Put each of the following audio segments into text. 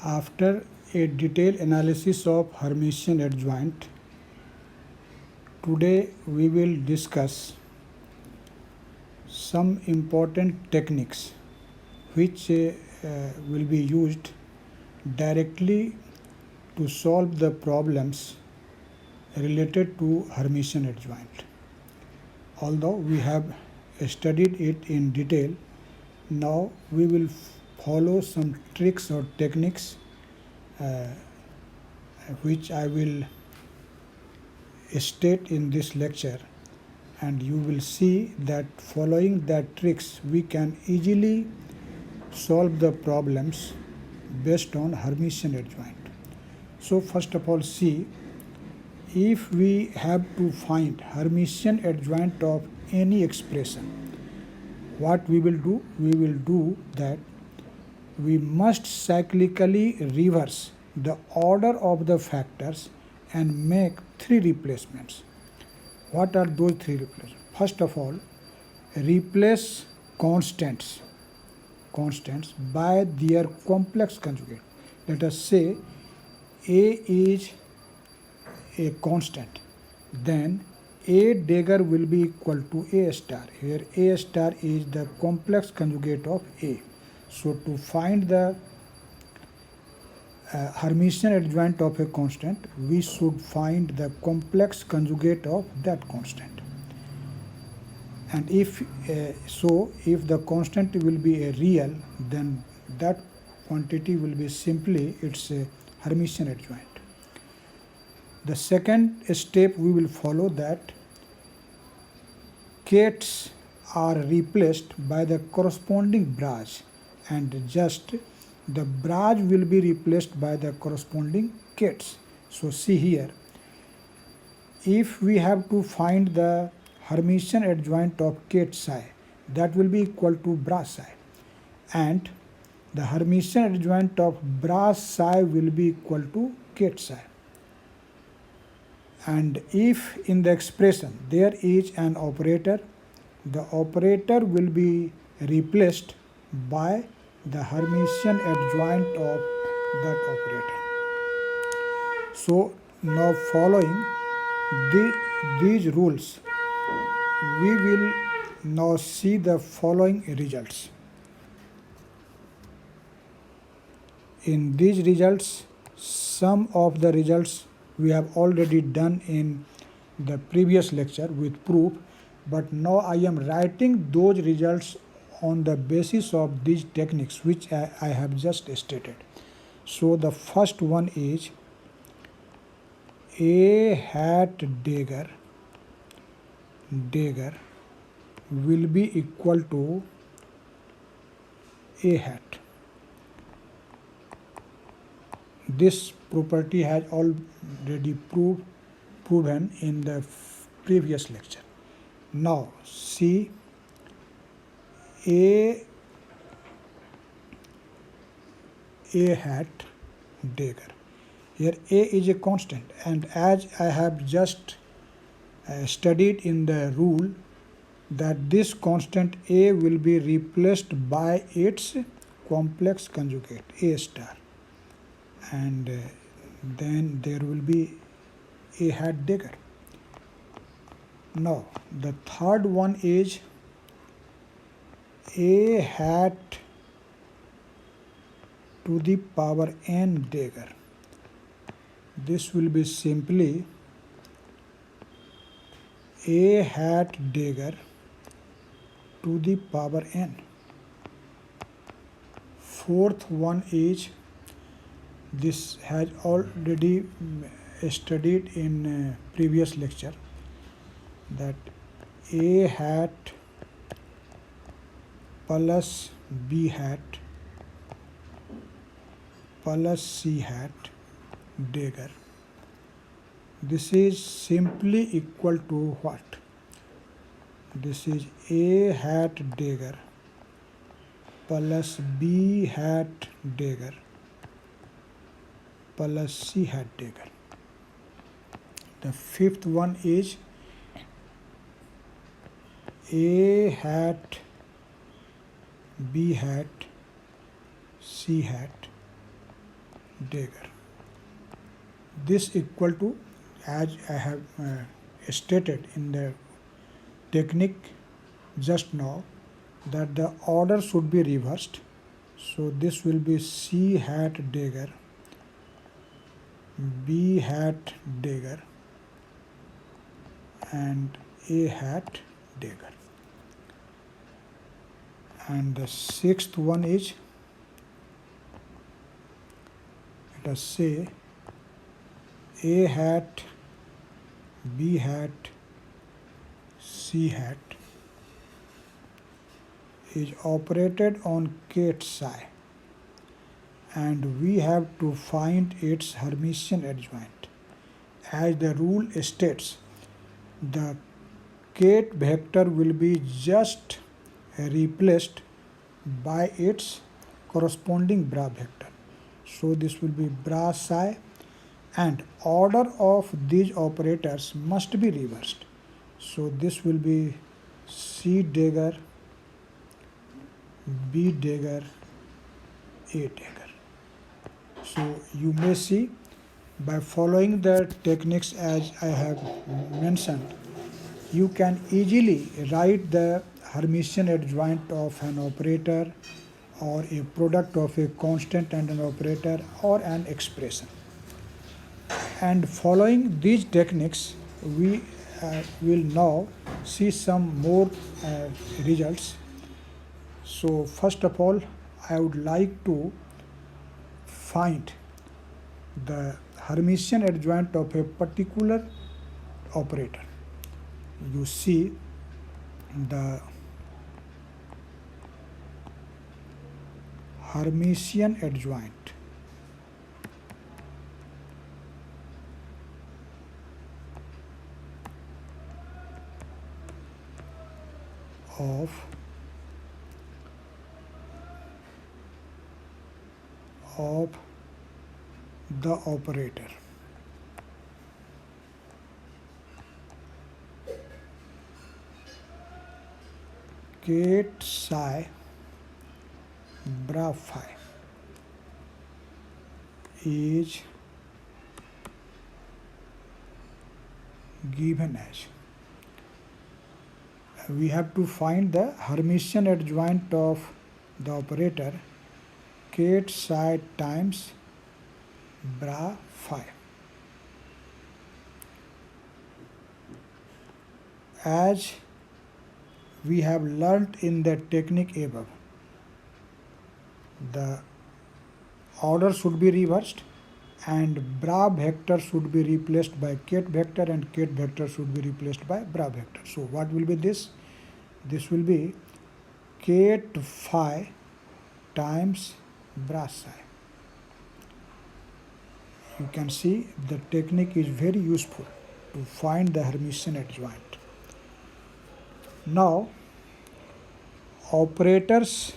After a detailed analysis of Hermitian adjoint, today we will discuss some important techniques which will be used directly to solve the problems related to Hermitian adjoint. Although we have studied it in detail, now we will follow some tricks or techniques which I will state in this lecture, and you will see that following that tricks we can easily solve the problems based on Hermitian adjoint. So first of all, see, if we have to find Hermitian adjoint of any expression, what we will do? We will do that we must cyclically reverse the order of the factors and make three replacements. What are those three replacements? First of all, replace constants by their complex conjugate. Let us say A is a constant, then A dagger will be equal to A star. Here A star is the complex conjugate of A. So to find the Hermitian adjoint of a constant, we should find the complex conjugate of that constant. And if if the constant will be a real, then that quantity will be simply its Hermitian adjoint. The second step we will follow, that Kates are replaced by the corresponding Brage, and just the Brage will be replaced by the corresponding Kates. So see here, if we have to find the Hermitian adjoint of Kate psi, that will be equal to Brage psi, and the Hermitian adjoint of Brage psi will be equal to Kate psi. And if in the expression there is an operator, the operator will be replaced by the Hermitian adjoint of that operator. So now following these rules, we will now see the following results. In these results, some of the results we have already done in the previous lecture with proof, but now I am writing those results on the basis of these techniques which I have just stated. So the first one is A hat dagger will be equal to A hat. This property has already proven in the previous lecture. Now see A hat dagger. Here A is a constant, and as I have just studied in the rule, that this constant A will be replaced by its complex conjugate A star, and then there will be A hat dagger. Now the third one is A hat to the power n dagger. This will be simply A hat dagger to the power n. Fourth one is, this has already studied in previous lecture, that A hat plus B hat plus C hat dagger. This is simply equal to what? This is A hat dagger plus B hat dagger plus C hat dagger. The fifth one is A hat B hat C hat dagger. This equal to, as I have stated in the technique just now, that the order should be reversed. So this will be C hat dagger, B hat dagger, and A hat dagger. And the sixth one is, let us say, A hat, B hat, C hat is operated on Ket psi, and we have to find its Hermitian adjoint. As the rule states, the Ket vector will be just replaced by its corresponding bra vector. So this will be bra psi, and order of these operators must be reversed. So this will be C dagger, B dagger, A dagger. So you may see, by following the techniques as I have mentioned, you can easily write the Hermitian adjoint of an operator, or a product of a constant and an operator, or an expression. And following these techniques, we will now see some more results. So first of all, I would like to find the Hermitian adjoint of a particular operator. You see the Hermitian adjoint of the operator Ket psi bra phi is given as, we have to find the Hermitian adjoint of the operator Ket psi times bra phi. As we have learnt in the technique above, the order should be reversed, and bra vector should be replaced by Ket vector, and Ket vector should be replaced by bra vector. So what will be this? This will be Ket phi times bra psi. You can see the technique is very useful to find the Hermitian adjoint. Now, operators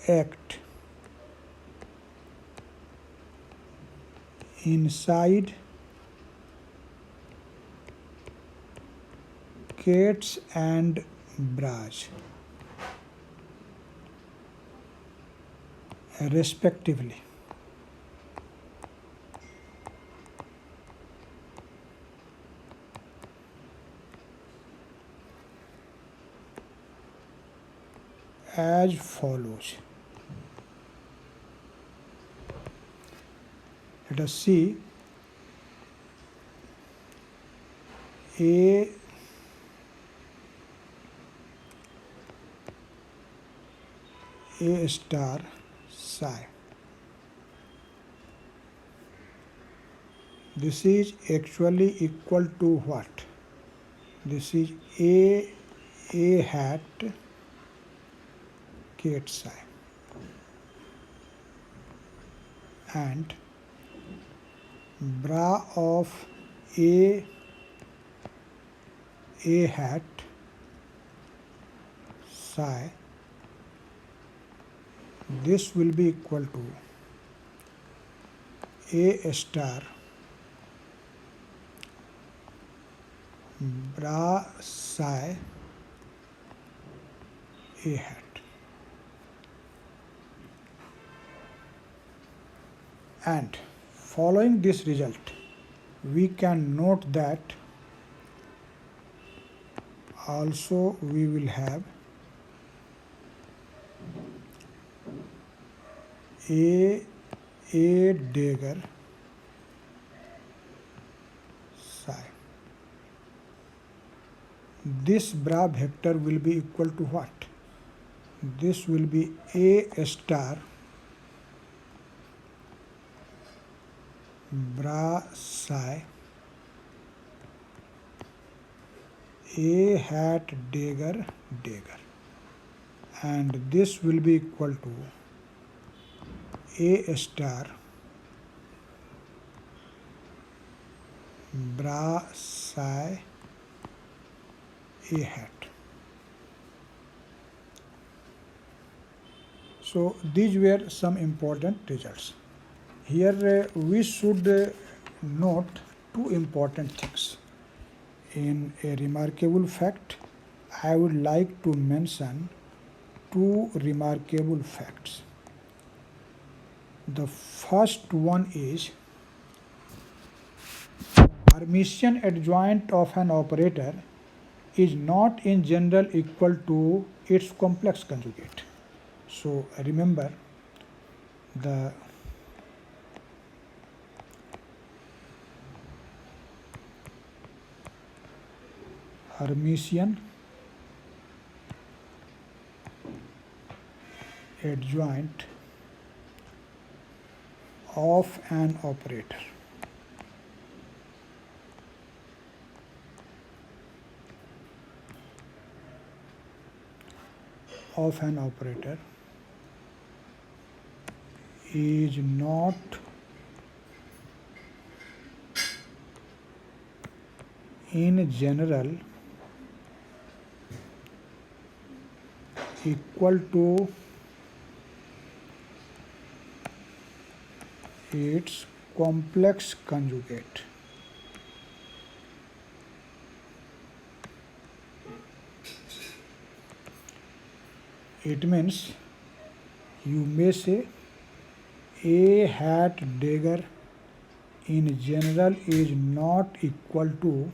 act inside Kets and bras respectively. As follows. Let us see A star psi. This is actually equal to what? This is A hat Ket psi, and bra of A hat psi, this will be equal to A star bra psi A hat. And following this result, we can note that also we will have a dagger psi. This bra vector will be equal to what? This will be A star bra psi A hat dagger, and this will be equal to A star bra psi A hat. So these were some important results. Here we should note two important things. In a remarkable fact, I would like to mention two remarkable facts. The first one is Hermitian adjoint of an operator is not in general equal to its complex conjugate. So remember, the Hermitian adjoint of an operator is not in general equal to its complex conjugate. It means you may say A hat dagger in general is not equal to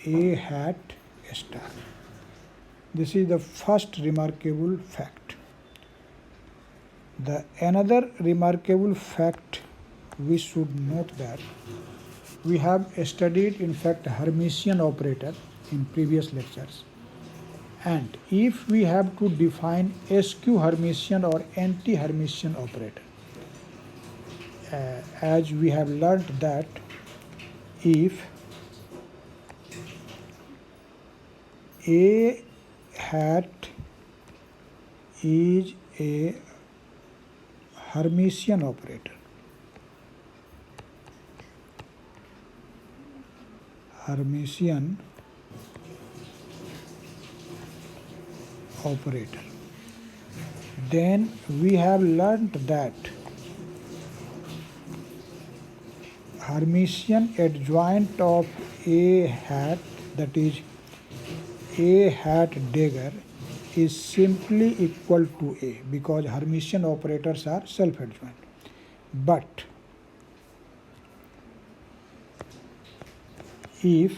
A hat star. This is the first remarkable fact. The another remarkable fact we should note that we have studied in fact Hermitian operator in previous lectures, and if we have to define skew Hermitian or anti-Hermitian operator, as we have learnt that if A hat is a Hermitian operator, then we have learnt that Hermitian adjoint of A hat, that is A hat dagger, is simply equal to A, because Hermitian operators are self-adjoint. But if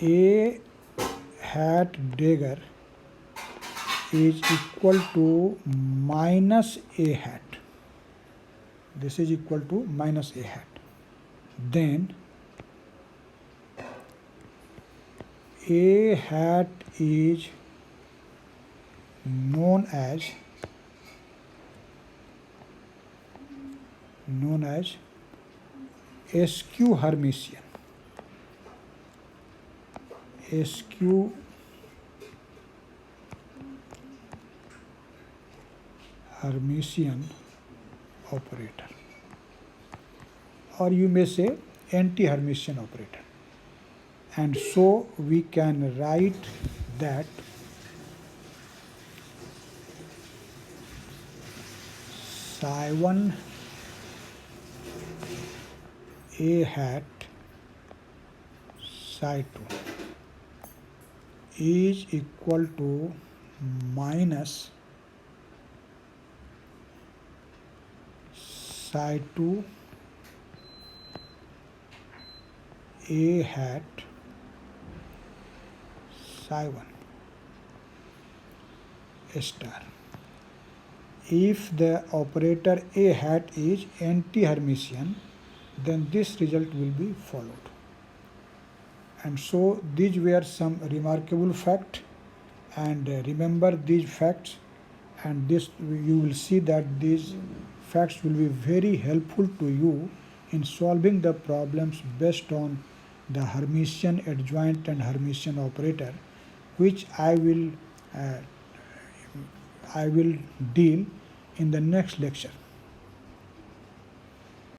A hat dagger is equal to minus A hat, this is equal to minus A hat, then A hat is known as skew Hermitian. Skew Hermitian operator, or you may say anti-Hermitian operator. And so we can write that psi1 A hat psi2 is equal to minus psi2 A hat psi1 star. If the operator A hat is anti-Hermitian, then this result will be followed. And so these were some remarkable facts, and remember these facts, and this you will see that these facts will be very helpful to you in solving the problems based on the Hermitian adjoint and Hermitian operator, which I will deal in the next lecture.